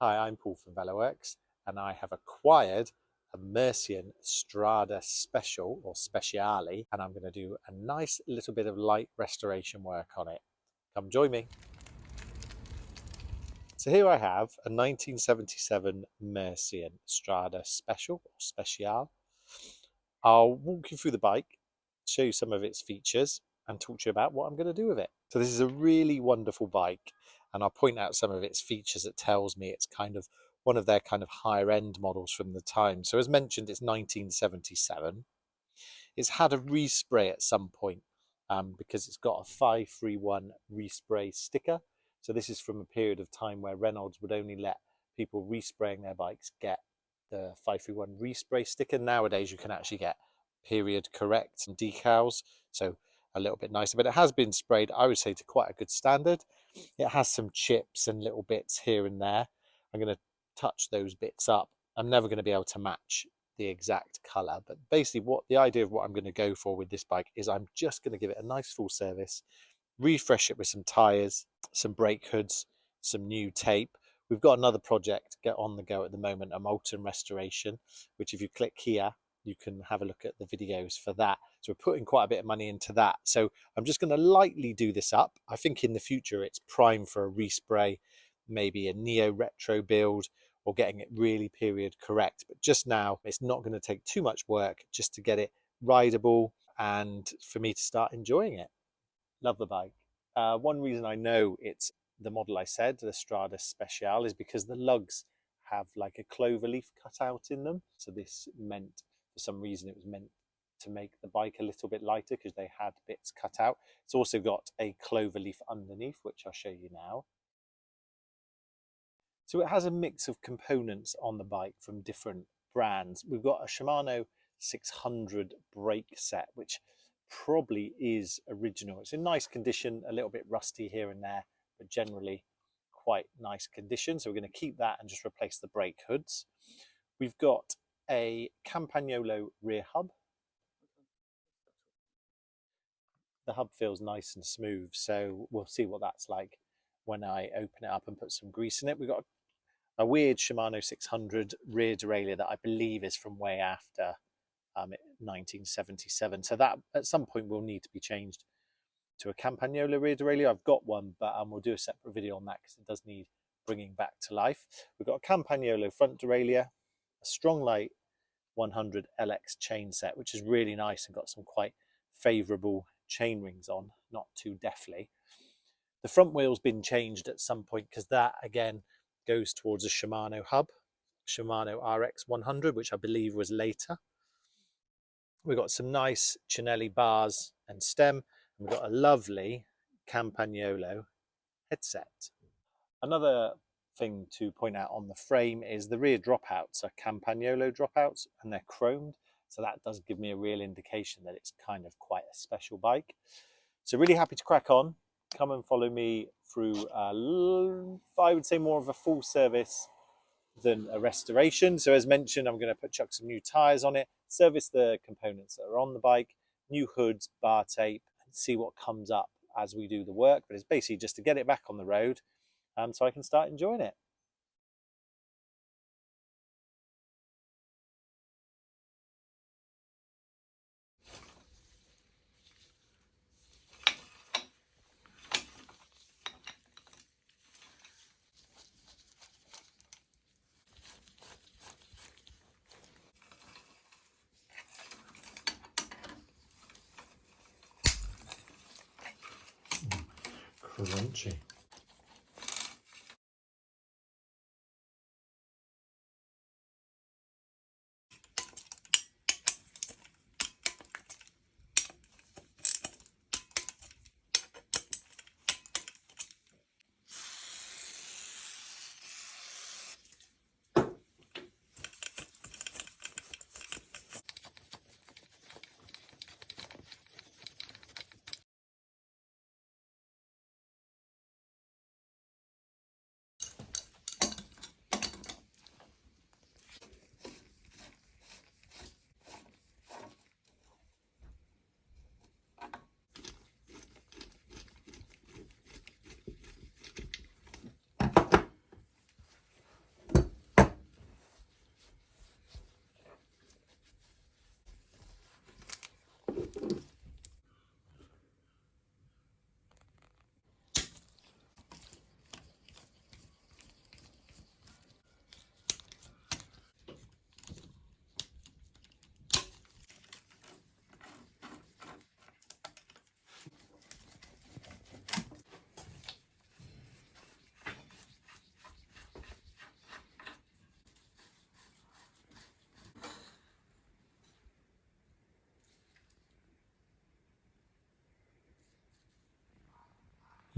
Hi, I'm Paul from VeloWorks, and I have acquired a Mercian Strada Special or Speciale, and I'm going to do a nice little bit of light restoration work on it. Come join me. So here I have a 1977 Mercian Strada Special or Speciale. I'll walk you through the bike, show you some of its features, and talk to you about what I'm going to do with it. So this is a really wonderful bike, and I'll point out some of its features that tells me it's kind of one of their kind of higher end models from the time. So as mentioned, it's 1977. It's had a respray at some point because it's got a 531 respray sticker. So this is from a period of time where Reynolds would only let people respraying their bikes get the 531 respray sticker. Nowadays you can actually get period correct and decals, so a little bit nicer, but it has been sprayed, I would say, to quite a good standard. It has some chips and little bits here and there. I'm going to touch those bits up. I'm never going to be able to match the exact color, but basically what the idea of what I'm going to go for with this bike is I'm just going to give it a nice full service, refresh it with some tires, some brake hoods, some new tape. We've got another project get on the go at the moment, a molten restoration, which if you click here you can have a look at the videos for that. So we're putting quite a bit of money into that. So I'm just going to lightly do this up. I think in the future it's prime for a respray, maybe a neo retro build, or getting it really period correct. But just now it's not going to take too much work just to get it rideable and for me to start enjoying it. Love the bike. One reason I know it's the model I said, the Strada Speciale, is because the lugs have like a clover leaf cut out in them. So this meant, for some reason, it was meant to make the bike a little bit lighter because they had bits cut out. It's also got a clover leaf underneath, which I'll show you now. So it has a mix of components on the bike from different brands. We've got a Shimano 600 brake set, which probably is original. It's in nice condition, a little bit rusty here and there, but generally quite nice condition. So we're going to keep that and just replace the brake hoods. We've got a Campagnolo rear hub. The hub feels nice and smooth, so we'll see what that's like when I open it up and put some grease in it. We've got a weird Shimano 600 rear derailleur that I believe is from way after 1977. So that at some point will need to be changed to a Campagnolo rear derailleur. I've got one, but we'll do a separate video on that because it does need bringing back to life. We've got a Campagnolo front derailleur, a Stronglight 100 LX chain set, which is really nice and got some quite favourable chain rings on, not too deftly. The front wheel's been changed at some point because that again goes towards a Shimano hub, Shimano RX 100, which I believe was later. We've got some nice Cinelli bars and stem, and we've got a lovely Campagnolo headset. Another thing to point out on the frame is the rear dropouts are Campagnolo dropouts and they're chromed, so that does give me a real indication that it's kind of quite a special bike. So really happy to crack on. Come and follow me through, I would say, more of a full service than a restoration. So as mentioned, I'm going to chuck some new tires on it, service the components that are on the bike, new hoods, bar tape, and see what comes up as we do the work. But it's basically just to get it back on the road so I can start enjoying it. Crunchy.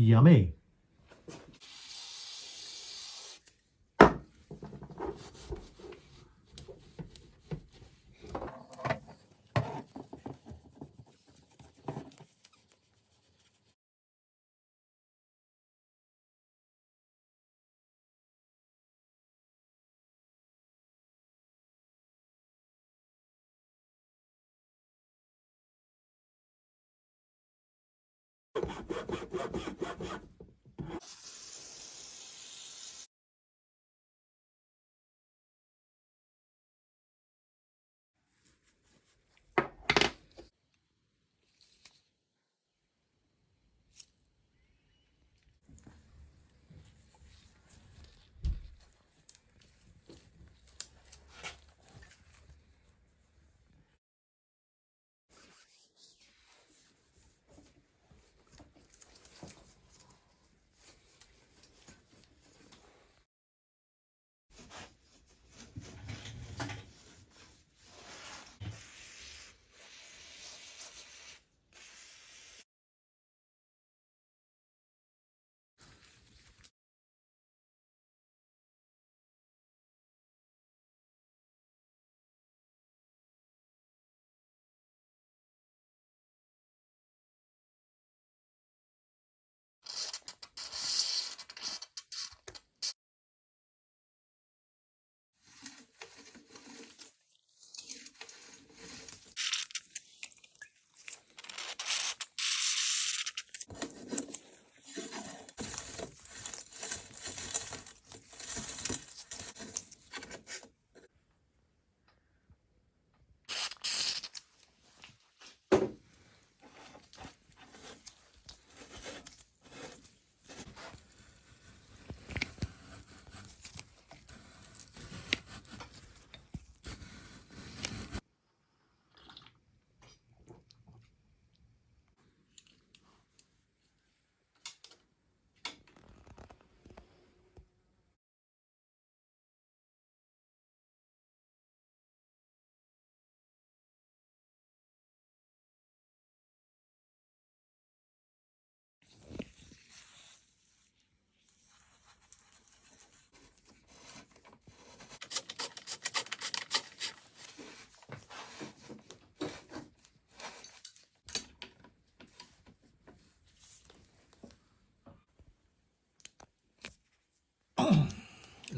Yummy.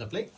Lovely.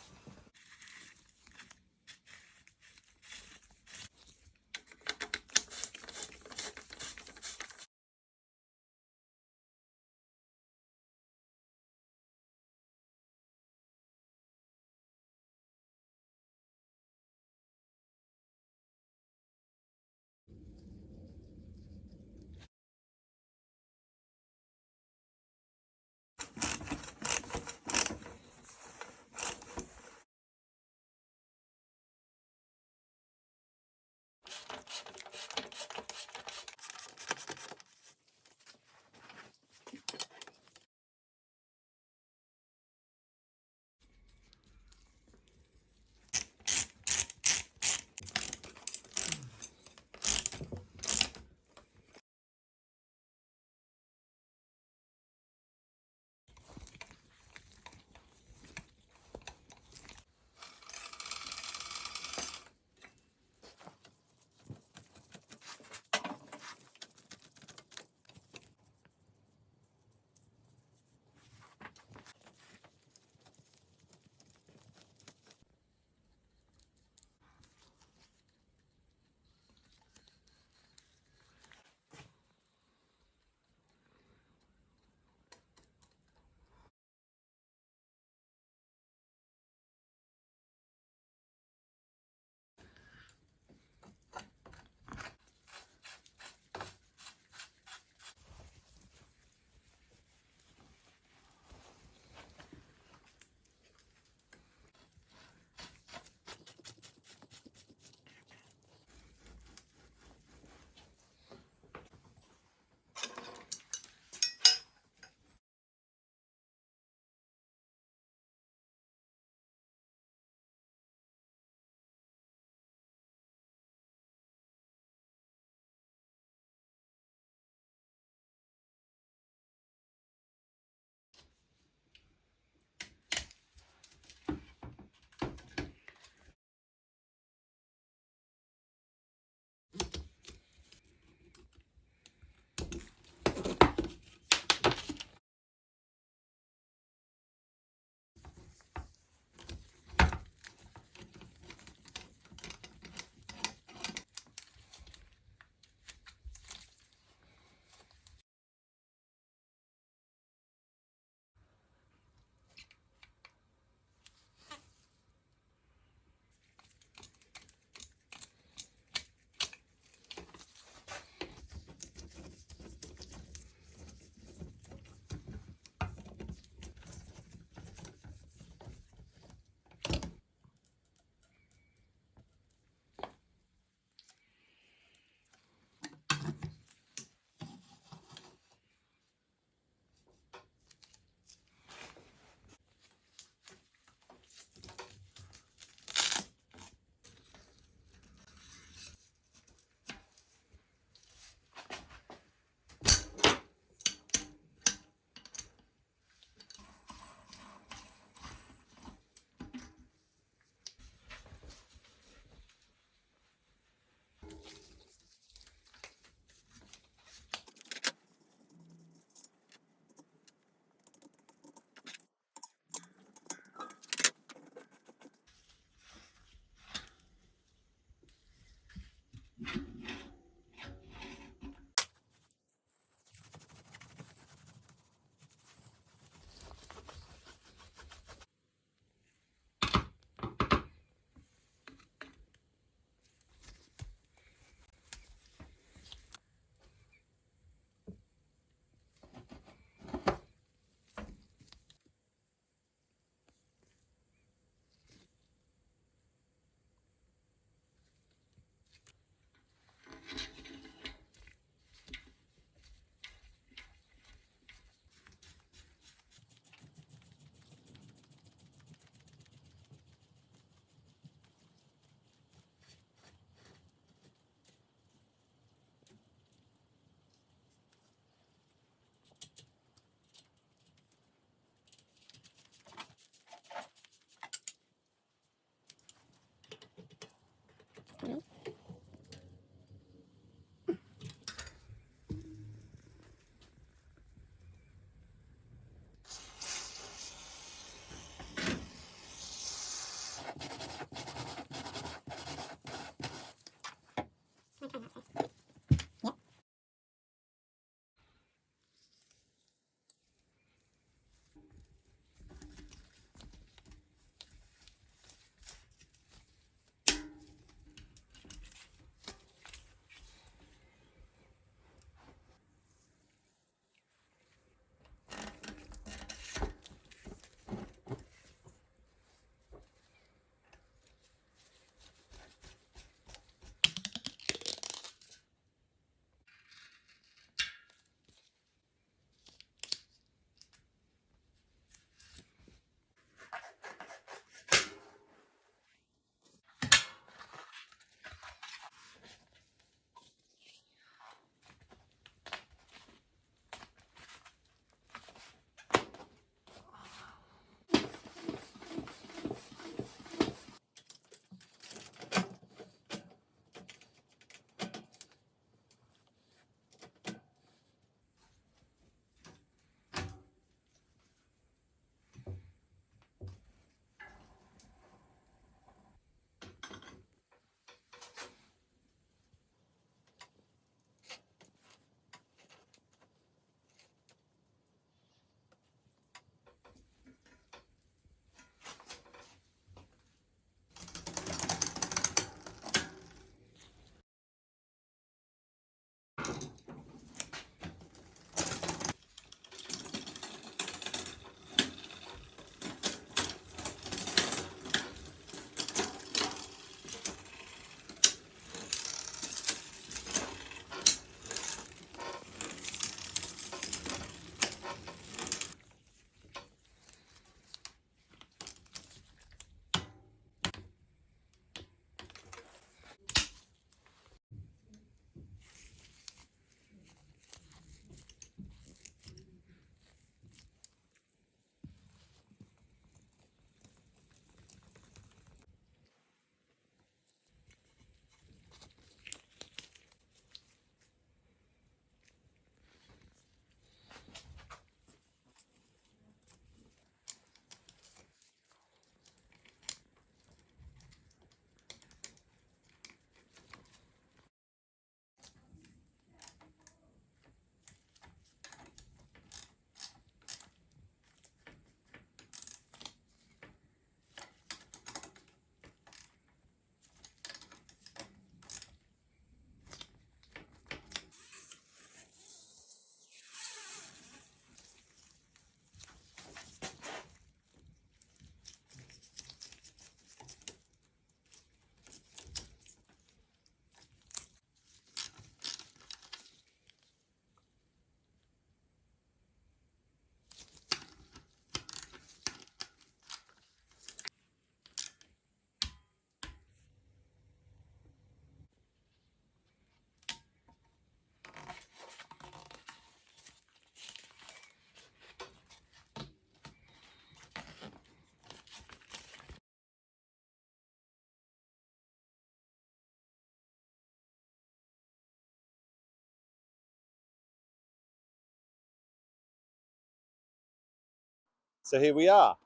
So here we are.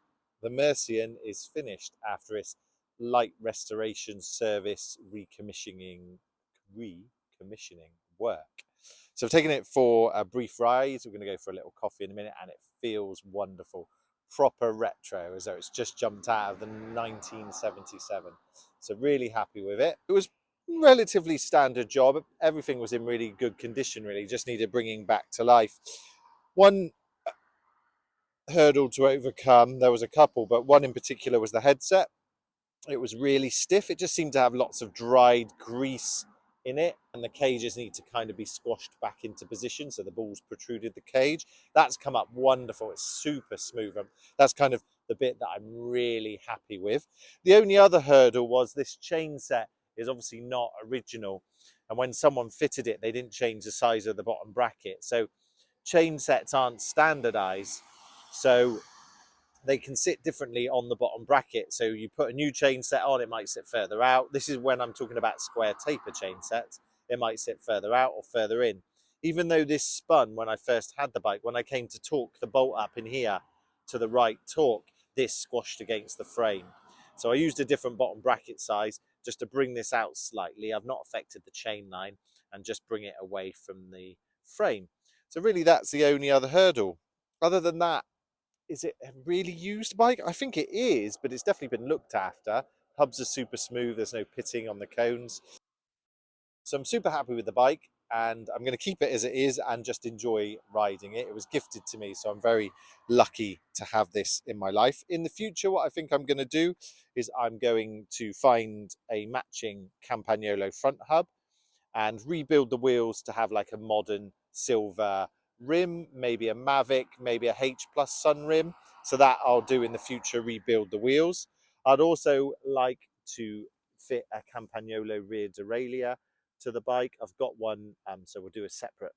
The Mercian is finished after its light restoration service recommissioning work. So I've taken it for a brief ride. We're going to go for a little coffee in a minute, and it feels wonderful. Proper retro, as though it's just jumped out of the 1977. So really happy with it. It was relatively standard job. Everything was in really good condition, really. Just needed bringing back to life. One hurdle to overcome, there was a couple, but one in particular was the headset. It was really stiff. It just seemed to have lots of dried grease in it, and the cages need to kind of be squashed back into position so the balls protruded the cage. That's come up wonderful. It's super smooth. That's kind of the bit that I'm really happy with. The only other hurdle was this chain set is obviously not original, and when someone fitted it, they didn't change the size of the bottom bracket. So chain sets aren't standardized, so they can sit differently on the bottom bracket. So you put a new chain set on, it might sit further out. This is when I'm talking about square taper chain sets. It might sit further out or further in. Even though this spun when I first had the bike, when I came to torque the bolt up in here to the right torque, this squashed against the frame. So I used a different bottom bracket size just to bring this out slightly. I've not affected the chain line and just bring it away from the frame. So really that's the only other hurdle. Other than that, is it a really used bike? I think it is, but it's definitely been looked after. Hubs are super smooth. There's no pitting on the cones. So I'm super happy with the bike, and I'm going to keep it as it is and just enjoy riding it. It was gifted to me, so I'm very lucky to have this in my life. In the future, what I think I'm going to do is I'm going to find a matching Campagnolo front hub and rebuild the wheels to have like a modern silver rim, maybe a Mavic, maybe a H plus sun rim. So that I'll do in the future, rebuild the wheels. I'd also like to fit a Campagnolo rear derailleur to the bike. I've got one, so we'll do a separate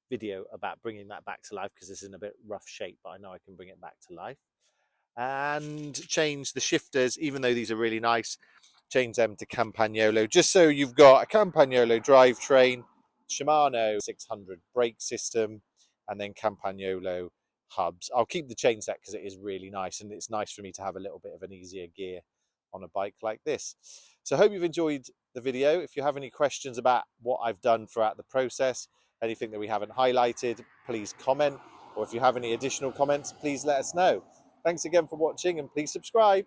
video about bringing that back to life because it's in a bit rough shape, but I know I can bring it back to life. And change the shifters, even though these are really nice, change them to Campagnolo, just so you've got a Campagnolo drivetrain, Shimano 600 brake system, and then Campagnolo hubs. I'll keep the chain set because it is really nice, and it's nice for me to have a little bit of an easier gear on a bike like this. So I hope you've enjoyed the video. If you have any questions about what I've done throughout the process, anything that we haven't highlighted, please comment. Or if you have any additional comments, please let us know. Thanks again for watching, and please subscribe.